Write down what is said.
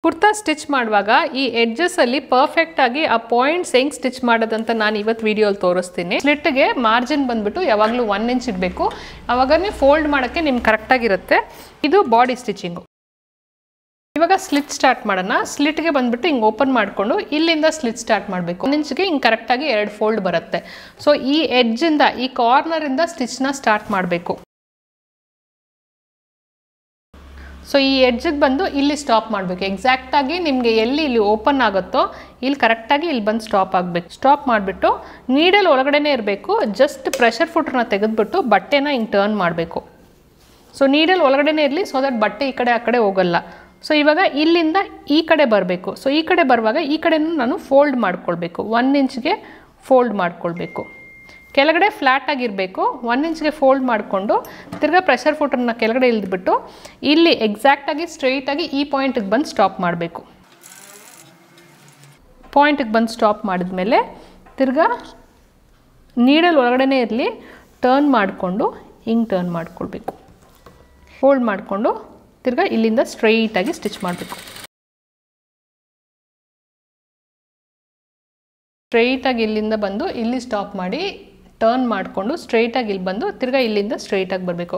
Kurta stitch ಮಾಡುವಾಗ ಈ edges ಅಲ್ಲಿ ಪರ್ಫೆಕ್ಟ್ ಆಗಿ ಆ ಪಾಯಿಂಟ್ಸ್ ಹೆಂಗ್ ಸ್ಟಿಚ್ ಮಾಡೋದಂತ ನಾನು ಇವತ್ತು ವಿಡಿಯೋಲಿ ತೋರಿಸ್ತೀನಿ. ಸ್ಲಿಟ್ಗೆ ಮಾರ್ಜಿನ್ ಬಂದ್ಬಿಟ್ಟು ಯಾವಾಗಲೂ 1 ಇಂಚ್ ಇಡಬೇಕು. ಅವಾಗ ನೀವು ಫೋಲ್ಡ್ ಮಾಡೋಕ್ಕೆ ನಿಮ್ಗೆ ಕರೆಕ್ಟಾಗಿರುತ್ತೆ. ಇದು ಬಾಡಿ ಸ್ಟಿಚಿಂಗು. ಇವಾಗ ಸ್ಲಿಟ್ ಸ್ಟಾರ್ಟ್ ಮಾಡೋಣ. ಸ್ಲಿಟ್ಗೆ ಬಂದ್ಬಿಟ್ಟು ಹಿಂಗೆ ಓಪನ್ ಮಾಡಿಕೊಂಡು ಇಲ್ಲಿಂದ ಸ್ಲಿಟ್ ಸ್ಟಾರ್ಟ್ ಮಾಡಬೇಕು. 1 ಇಂಚ್ಗೆ ಹಿಂಗೆ ಕರೆಕ್ಟಾಗಿ 2 ಫೋಲ್ಡ್ ಬರುತ್ತೆ. ಸೊ ಈ ಎಡ್ಜಿಂದ ಈ ಕಾರ್ನರಿಂದ ಸ್ಟಿಚ್ನ ಸ್ಟಾರ್ಟ್ ಮಾಡಬೇಕು. ಸೊ ಈ ಎಡ್ಜಿಗೆ ಬಂದು ಇಲ್ಲಿ ಸ್ಟಾಪ್ ಮಾಡಬೇಕು. ಎಕ್ಸಾಕ್ಟಾಗಿ ನಿಮಗೆ ಎಲ್ಲಿ ಇಲ್ಲಿ ಓಪನ್ ಆಗುತ್ತೋ ಇಲ್ಲಿ ಕರೆಕ್ಟಾಗಿ ಇಲ್ಲಿ ಬಂದು ಸ್ಟಾಪ್ ಆಗಬೇಕು. ಸ್ಟಾಪ್ ಮಾಡಿಬಿಟ್ಟು ನೀಡಲ್ ಒಳಗಡೆನೇ ಇರಬೇಕು. ಜಸ್ಟ್ ಪ್ರೆಷರ್ ಫುಟ್ರನ್ನ ತೆಗೆದುಬಿಟ್ಟು ಬಟ್ಟೆನ ಹಿಂಗೆ ಟರ್ನ್ ಮಾಡಬೇಕು. ಸೊ ನೀಡಲ್ ಒಳಗಡೆನೇ ಇರಲಿ, ಸೊ ದಟ್ ಬಟ್ಟೆ ಈ ಕಡೆ ಆ ಕಡೆ ಹೋಗಲ್ಲ. ಸೊ ಇವಾಗ ಇಲ್ಲಿಂದ ಈ ಕಡೆ ಬರಬೇಕು. ಸೊ ಈ ಕಡೆ ಬರುವಾಗ ಈ ಕಡೆನೂ ನಾನು ಫೋಲ್ಡ್ ಮಾಡ್ಕೊಳ್ಬೇಕು. 1 ಇಂಚ್ಗೆ ಫೋಲ್ಡ್ ಮಾಡ್ಕೊಳ್ಬೇಕು. ಕೆಳಗಡೆ ಫ್ಲ್ಯಾಟ್ ಆಗಿರಬೇಕು. 1 ಇಂಚ್ಗೆ ಫೋಲ್ಡ್ ಮಾಡಿಕೊಂಡು ತಿರ್ಗಾ ಪ್ರೆಷರ್ ಫುಟರ್ನ ಕೆಳಗಡೆ ಇಳಿದ್ಬಿಟ್ಟು ಇಲ್ಲಿ ಎಕ್ಸಾಕ್ಟಾಗಿ ಸ್ಟ್ರೈಟಾಗಿ ಈ ಪಾಯಿಂಟಿಗೆ ಬಂದು ಸ್ಟಾಪ್ ಮಾಡಬೇಕು. ಪಾಯಿಂಟಿಗೆ ಬಂದು ಸ್ಟಾಪ್ ಮಾಡಿದ್ಮೇಲೆ ತಿರ್ಗಾ ನೀಡಲ್ ಒಳಗಡೆನೇ ಇರಲಿ, ಟರ್ನ್ ಮಾಡಿಕೊಂಡು ಹಿಂಗೆ ಟರ್ನ್ ಮಾಡ್ಕೊಳ್ಬೇಕು. ಫೋಲ್ಡ್ ಮಾಡಿಕೊಂಡು ತಿರ್ಗಾ ಇಲ್ಲಿಂದ ಸ್ಟ್ರೈಟಾಗಿ ಸ್ಟಿಚ್ ಮಾಡಬೇಕು. ಸ್ಟ್ರೈಟಾಗಿ ಇಲ್ಲಿಂದ ಬಂದು ಇಲ್ಲಿ ಸ್ಟಾಪ್ ಮಾಡಿ ಟರ್ನ್ ಮಾಡಿಕೊಂಡು ಸ್ಟ್ರೈಟಾಗಿ ಇಲ್ಲಿ ಬಂದು ತಿರ್ಗಾ ಇಲ್ಲಿಂದ ಸ್ಟ್ರೈಟಾಗಿ ಬರಬೇಕು.